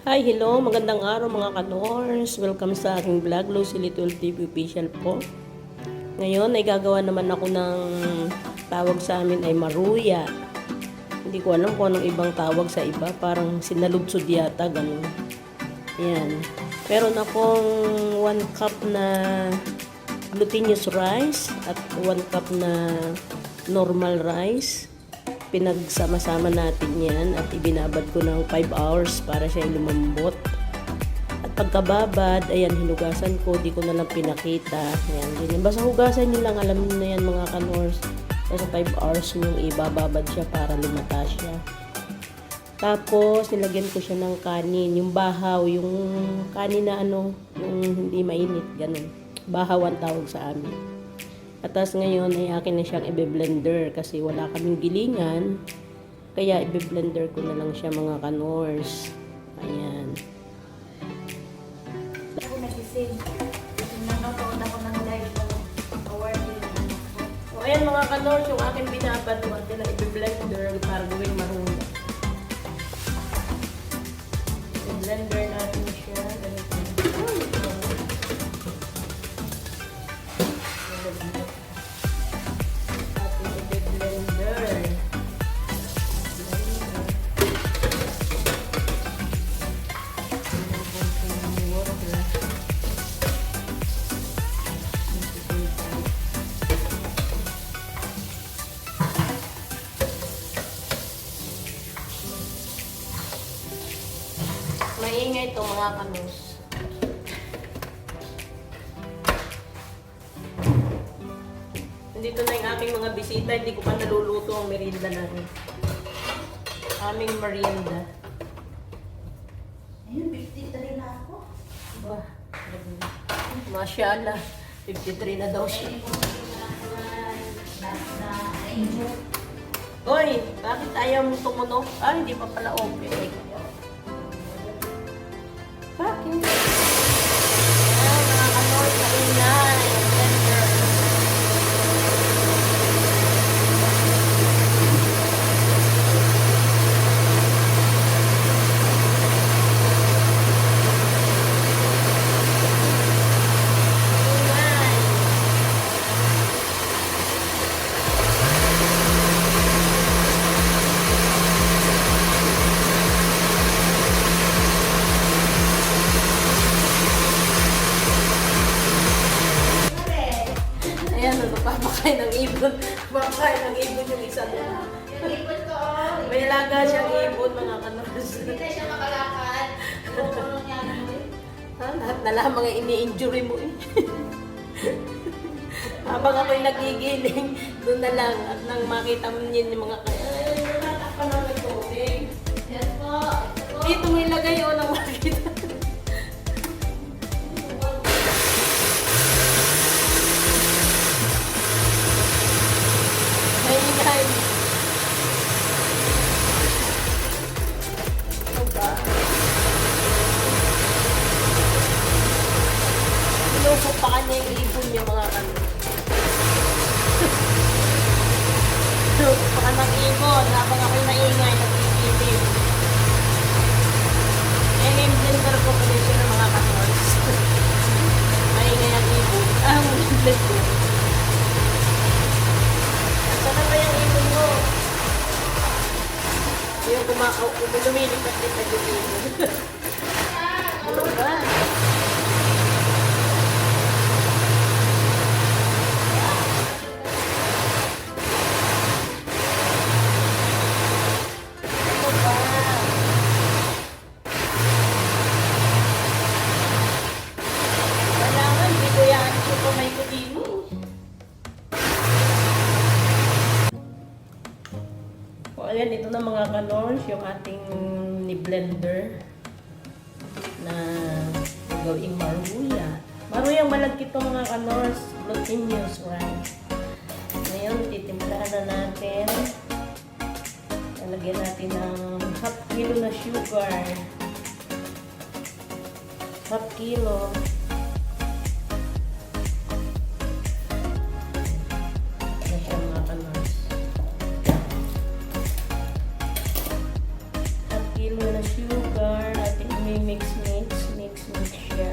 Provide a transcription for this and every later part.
Hi, hello, magandang araw mga kanors. Welcome sa aking vlog, Lucy Little TV Official po. Ngayon ay gagawa naman ako ng tawag sa amin ay maruya. Hindi ko alam kung anong ibang tawag sa iba, parang sinaludsod yata, ganun. Yan. Meron akong 1 cup na glutinous rice at 1 cup na normal rice. Pinagsama-sama natin yan at ibinabad ko ng 5 hours para siya lumambot. At pagkababad, ayan, hinugasan ko, di ko na lang pinakita. Ayan, ganyan. Basta hugasan nyo lang, alam nyo na yan mga kanors. Basta 5 hours nyo ibababad siya para lumata siya. Tapos, nilagyan ko siya ng kanin, yung bahaw, yung kanin na ano, yung hindi mainit, ganun. Bahaw ang tawag sa amin. At tapos ngayon ay akin na siyang i-blender kasi wala kaming gilingan. Kaya i-blender ko na lang siya mga kanors. Ayan. Ako nagising. Nanonood ako ng live ng awarding. So ayan mga kanors, yung akin binabad ko at nila i-blender para gawing marunong. I-blender natin siya. Ganito. Maingay ito mga kanus. Nandito na yung aking mga bisita. Hindi ko pa naluluto ang merienda namin. Aming merienda. Ayun, 53 na ako. Ba, Masyaallah. 53 na daw siya. Hoy, bakit ayaw mo tumunog? Ah, hindi pa pala okay. Bakit? Ayan, mga kanor, kainay. Blender. Ayan, napapakain ng ibon. Papakain ng ibon yung isa na. Yung ipon ko, oh. May alaga siyang ibon, mga kanors. Hindi na siya makalakad. Kulong niya naman. Lahat na lang mga ini-injury mo eh. Habang ako'y nagigiling, doon na lang. At nang makita mo yun yung mga kaya, ay, natakpan na ng tubig. Yes po. Dito mo ilagay o nang makita. Ay, Inusok pa kanya yung ibon niya mga kanor. Inusok pa ka ng ibon habang ako'y maingay, nagkikilim. Eh, yung blender ko pa rin siya ng mga kanors. Maingay ang ibon. Ang blender ko. Saan ba yung ibon mo? Yung lumilipat din na yung ibon. Ano ba? O ayan, ito na mga kanors, yung ating ni-blender na gawing maruya. Maruyang malagkit to mga kanors, glutinous rice. Ngayon, titimplahan na natin. Lalagyan natin ng half kilo na sugar. Half kilo. Ayan siya mga kanors. kilo na sugar, ating mix siya.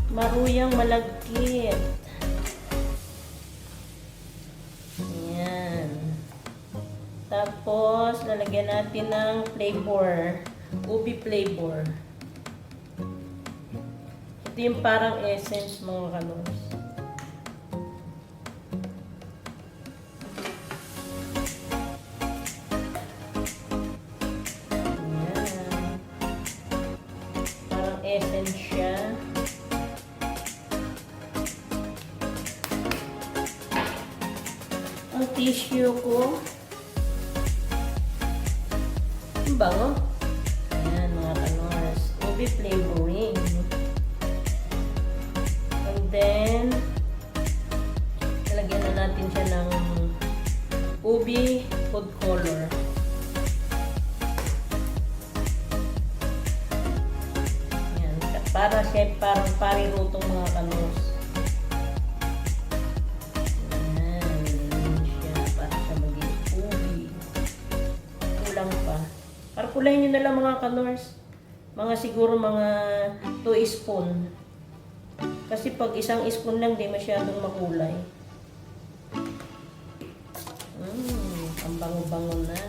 Maruyang malagkit. Ayan. Tapos, lalagyan natin ng flavor. Ubi flavor. Ito yung parang essence, mga kalos. Ayan. Parang essence siya. Ang tissue ko. Ang bango. Ayan, mga kanors. Ubi flavoring. And then, nalagyan na natin siya ng ubi food color. Ayan. Para siya parang parirutong mga kanors. Kulayin nyo na lang mga kanors. Mga siguro mga 2 spoon. Kasi pag isang spoon lang, di masyadong makulay. Ang bango-bango na.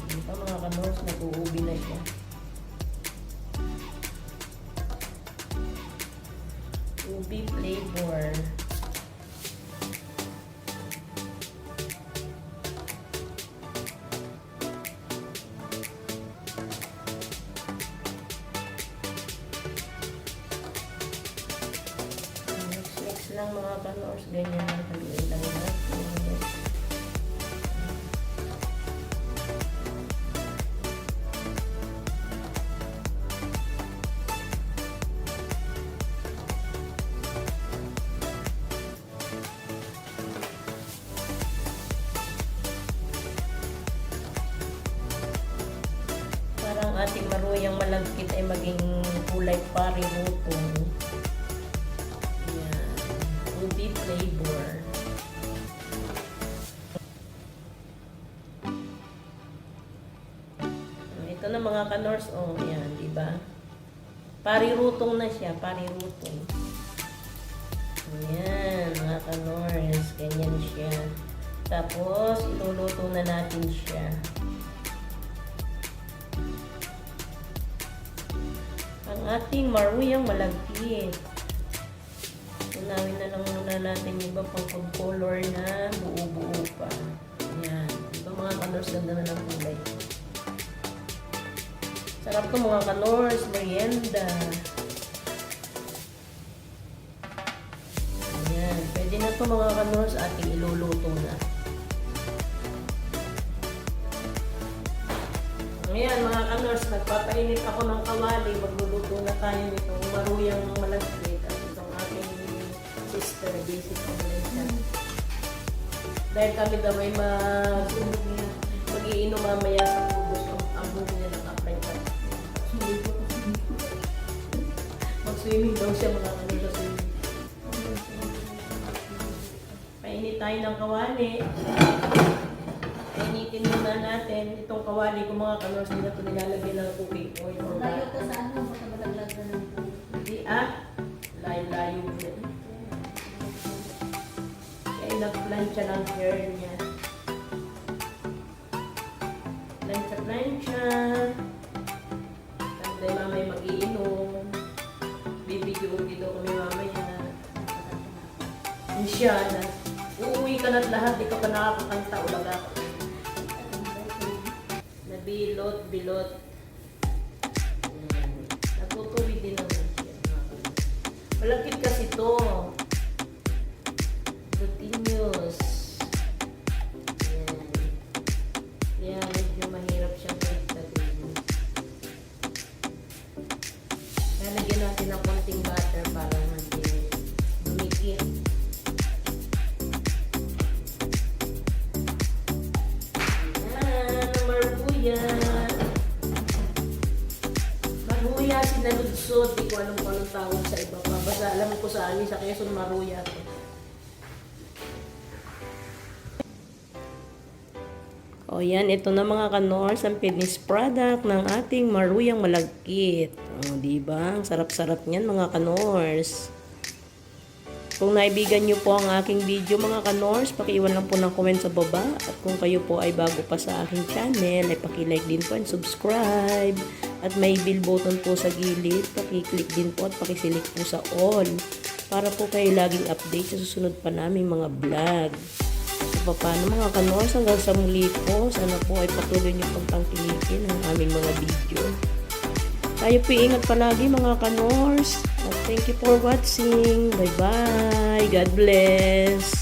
Ito mga kanors, nag-uubi na siya. Ubi flavor. Lang mga kanors, ganyan lang haluin lang natin. Parang ating maruyang malagkit ay maging kulay parirutong. Ubi flavor. Ito na mga kanors, oh, yan, di ba? Parirutong na siya, parirutong. Ayan, mga kanors, ganyan siya. Tapos, iluluto na natin siya. Ang ating maruyang malagkit. Unawin na lang muna natin yung iba pang food color na buo-buo pa. Ayan. Diba mga kanors, ganda na ng kulay. Sarap to mga kanors, merienda. Ayan. Pwede na to mga kanors, ating iluluto na. Ayan mga kanors, nagpapainit ako ng kawali. Magluluto na tayo nitong maruyang malagkit. Sister, basic combination. Dahil kami daw ay mag-iinom mamaya sa pubos. Ang buko niya naka-apply pa. Mag-swimming daw siya mga kanila swimming. Painit tayo ng kawali. Painitin muna natin itong kawali kung mga kanors nila ito nilalagyan ng cooking oil. Layo ka sa ano, baka malaglag na ng Hindi layo-layo din. Nag-plancha ng hair niya. Plancha. Kaya mamay mag-iinom. Bibigyo-bigyo daw kami mamaya. Siya na. Uuwi ka na't lahat, di ka pa nakakakanta. Ulaga ka. Nabilot. Natutuwi din naman siya. Malagkit kasi to. Glutinous. Yan, medyo mahirap siyang pagtatin. Lalagyan natin ng konting butter para hindi dumikit. Yan, marbuya. sinaludsod. Di ko alam kung anong tawag sa iba pa. Basta alam ko sa amin, sa Quezon, maruya to. O yan, ito na mga kanors, ang finished product ng ating maruyang malagkit. O, diba? Ang sarap-sarap niyan mga kanors. Kung naibigan nyo po ang aking video mga kanors, pakiiwan lang po ng comment sa baba. At kung kayo po ay bago pa sa aking channel, ay pakilike din po and subscribe. At may bell button po sa gilid, pakiclick din po at pakisilik po sa all. Para po kayo laging update sa susunod pa naming mga vlog. So, paano mga kanors, hanggang sa muli po, sana po ay patuloy nyo pong tangkilikin ang aming mga video. Tayo po ingat palagi mga kanors. At thank you for watching. Bye-bye. God bless.